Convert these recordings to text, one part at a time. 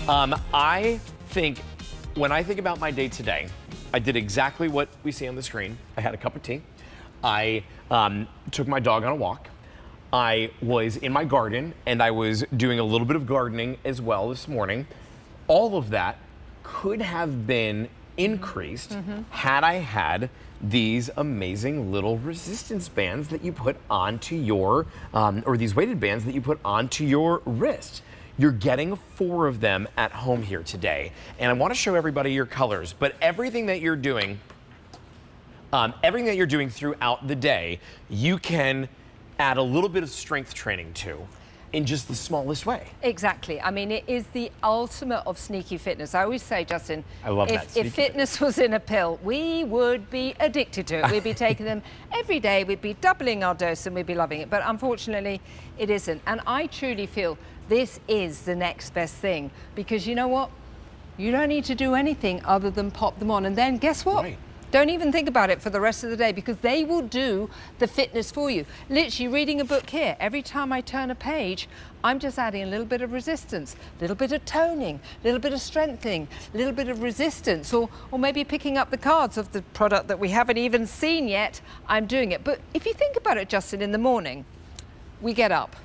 I think, when I think about my day today, I did exactly what we see on the screen. I had a cup of tea. I took my dog on a walk. I was in my garden, and I was doing a little bit of gardening as well this morning. All of that could have been increased had I had these amazing little resistance bands that you put onto your, or these weighted bands that you put onto your wrist. You're getting 4 of them at home here today. And I want to show everybody your colors, but everything that you're doing throughout the day, you can add a little bit of strength training to in just the smallest way. Exactly. I mean, it is the ultimate of sneaky fitness. I always say, Justin, I love that. If fitness was in a pill, we would be addicted to it. We'd be taking them every day. We'd be doubling our dose and we'd be loving it. But unfortunately, it isn't. And I truly feel this is the next best thing, because you know what? You don't need to do anything other than pop them on. And then guess what? Right. Don't even think about it for the rest of the day, because they will do the fitness for you. Literally reading a book here, every time I turn a page, I'm just adding a little bit of resistance, a little bit of toning, a little bit of strengthening, a little bit of resistance, or maybe picking up the cards of the product that we haven't even seen yet. I'm doing it. But if you think about it, Justin, in the morning, we get up,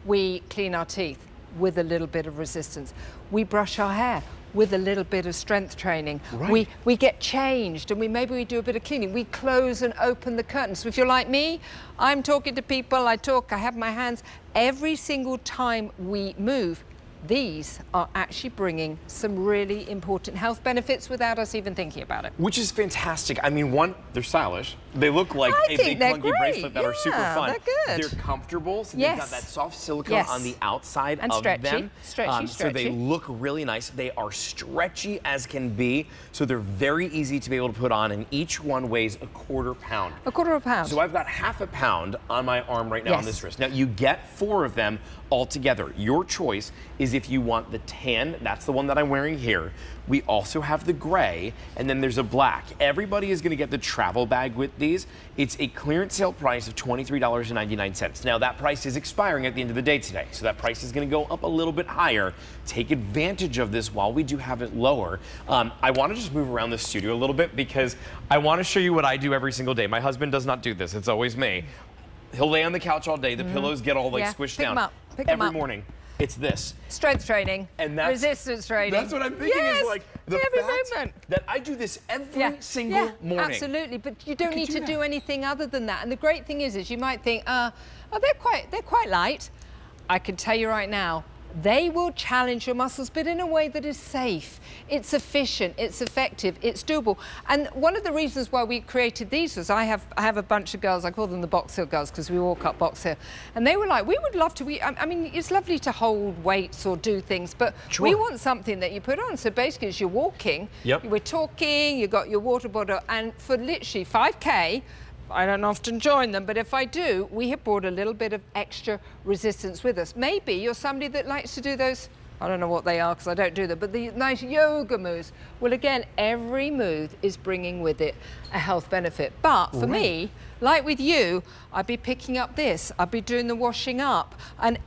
we clean our teeth with a little bit of resistance. We brush our hair with a little bit of strength training. Right. We get changed, and maybe we do a bit of cleaning. We close and open the curtains. So if you're like me, I'm talking to people, I have my hands. Every single time we move, these are actually bringing some really important health benefits without us even thinking about it. Which is fantastic. I mean, one, they're stylish. They look like a big clunky bracelet that are super fun. They're good. They're comfortable, so they've got that soft silicone on the outside and of stretchy. them. Stretchy. So they look really nice. They are stretchy as can be, so they're very easy to be able to put on, and each one weighs a 1/4 pound. A 1/4 pound. So I've got 1/2 pound on my arm right now on this wrist. Now you get 4 of them all together. Your choice is if you want the tan, that's the one that I'm wearing here. We also have the gray, and then there's a black. Everybody is gonna get the travel bag with these. It's a clearance sale price of $23.99. Now that price is expiring at the end of the day today, so that price is gonna go up a little bit higher. Take advantage of this while we do have it lower. I wanna just move around the studio a little bit because I wanna show you what I do every single day. My husband does not do this, it's always me. He'll lay on the couch all day, the pillows get all like squished down. Every morning. It's this. Strength training, and resistance training. That's what I'm thinking is like the fact that I do this every single morning. Absolutely, but you don't need to do anything other than that. And the great thing is you might think, oh, they're quite light. I can tell you right now, they will challenge your muscles, but in a way that is safe. It's efficient, it's effective, it's doable. And one of the reasons why we created these was I have a bunch of girls, I call them the Box Hill girls because we walk up Box Hill, and they were like, we would love to, I mean, it's lovely to hold weights or do things, but we want something that you put on. So basically as you're walking, we're talking, you got your water bottle, and for literally 5K, I don't often join them, but if I do, we have brought a little bit of extra resistance with us. Maybe you're somebody that likes to do those, I don't know what they are because I don't do them, but the nice yoga moves. Well, again, every move is bringing with it a health benefit. But for me, like with you, I'd be picking up this, I'd be doing the washing up, and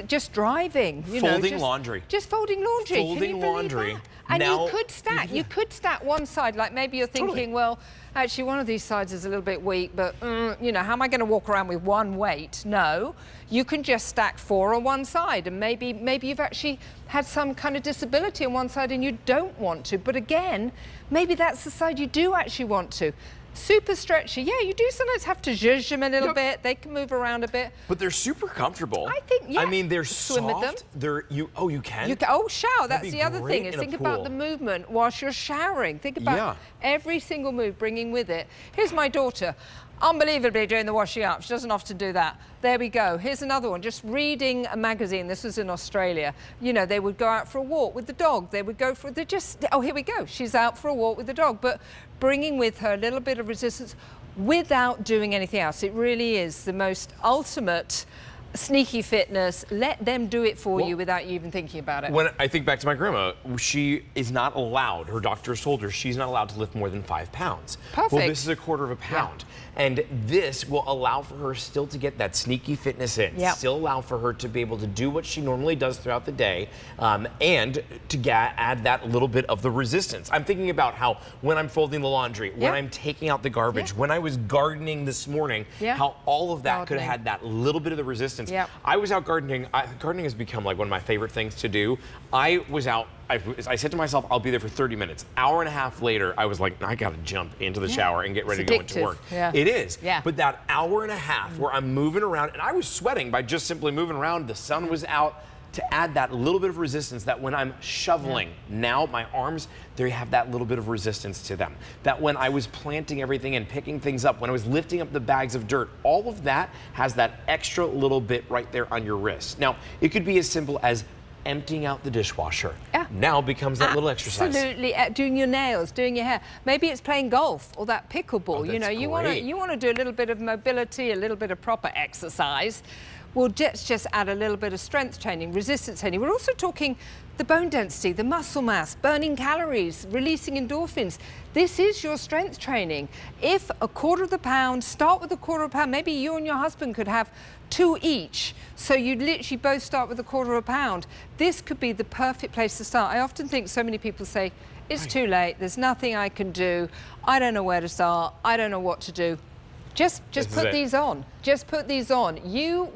just driving, folding laundry. Just folding laundry. Folding laundry. And now, you could stack one side, like maybe you're thinking, well, actually one of these sides is a little bit weak, but you know, how am I going to walk around with one weight? No, you can just stack 4 on one side, and maybe you've actually had some kind of disability on one side and you don't want to, but again, maybe that's the side you do actually want to. Super stretchy. Yeah, you do sometimes have to zhuzh them a little bit. They can move around a bit. But they're super comfortable. I think, I mean, they're swim soft. With them. You can? Oh, shower. That's the other thing. Is think about the movement whilst you're showering. Think about every single move bringing with it. Here's my daughter. Unbelievably doing the washing up. She doesn't often do that. There we go. Here's another one. Just reading a magazine. This was in Australia. You know, they would go out for a walk with the dog. They would go for, oh, here we go. She's out for a walk with the dog, but bringing with her a little bit of resistance without doing anything else. It really is the most ultimate sneaky fitness. Let them do it for you without you even thinking about it. When I think back to my grandma, she is not allowed, her doctors told her she's not allowed to lift more than 5 pounds. Perfect. Well, this is a quarter of a pound. And this will allow for her still to get that sneaky fitness in, still allow for her to be able to do what she normally does throughout the day, and to add that little bit of the resistance. I'm thinking about how when I'm folding the laundry, when I'm taking out the garbage, when I was gardening this morning, how all of that could have had that little bit of the resistance. I was out gardening. Gardening has become like one of my favorite things to do. I was out. I said to myself, I'll be there for 30 minutes. Hour and a half later, I was like, I gotta jump into the shower and get ready to go into work. It is. But that hour and a half where I'm moving around, and I was sweating by just simply moving around, the sun was out, to add that little bit of resistance that when I'm shoveling, now my arms, they have that little bit of resistance to them. That when I was planting everything and picking things up, when I was lifting up the bags of dirt, all of that has that extra little bit right there on your wrist. Now, it could be as simple as emptying out the dishwasher. Now becomes that little exercise. Absolutely. Doing your nails, doing your hair. Maybe it's playing golf or that pickleball. You know, you want to do a little bit of mobility, a little bit of proper exercise. Well, just add a little bit of strength training, resistance training. We're also talking the bone density, the muscle mass, burning calories, releasing endorphins. This is your strength training. If a quarter of the pound, start with a quarter of a pound. Maybe you and your husband could have 2 each. So you'd literally both start with a quarter of a pound. This could be the perfect place to start. I often think so many people say, it's too late, there's nothing I can do, I don't know where to start, I don't know what to do. Just put these on. Just put these on. You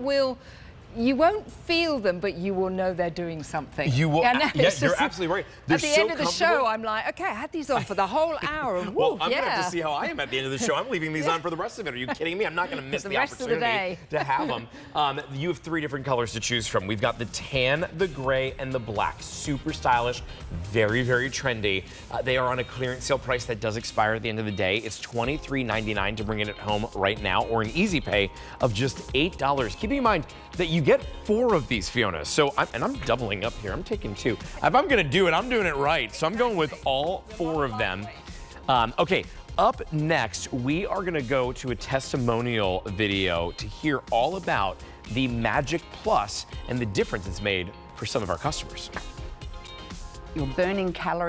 won't feel them, but you will know they're doing something. You will. You're absolutely right. At the end of the show, I'm like, okay, I had these on for the whole hour. And well, I'm going to have to see how I am at the end of the show. I'm leaving these on for the rest of it. Are you kidding me? I'm not going to miss the opportunity to have them. You have 3 different colors to choose from. We've got the tan, the gray, and the black. Super stylish, very, very trendy. They are on a clearance sale price that does expire at the end of the day. It's $23.99 to bring it at home right now, or an easy pay of just $8. Keeping in mind that you get 4 of these, Fiona. So, I'm doubling up here. I'm taking 2. If I'm going to do it, I'm doing it right. So I'm going with all 4 of them. Okay, up next, we are going to go to a testimonial video to hear all about the Magic Plus and the difference it's made for some of our customers. You're burning calories.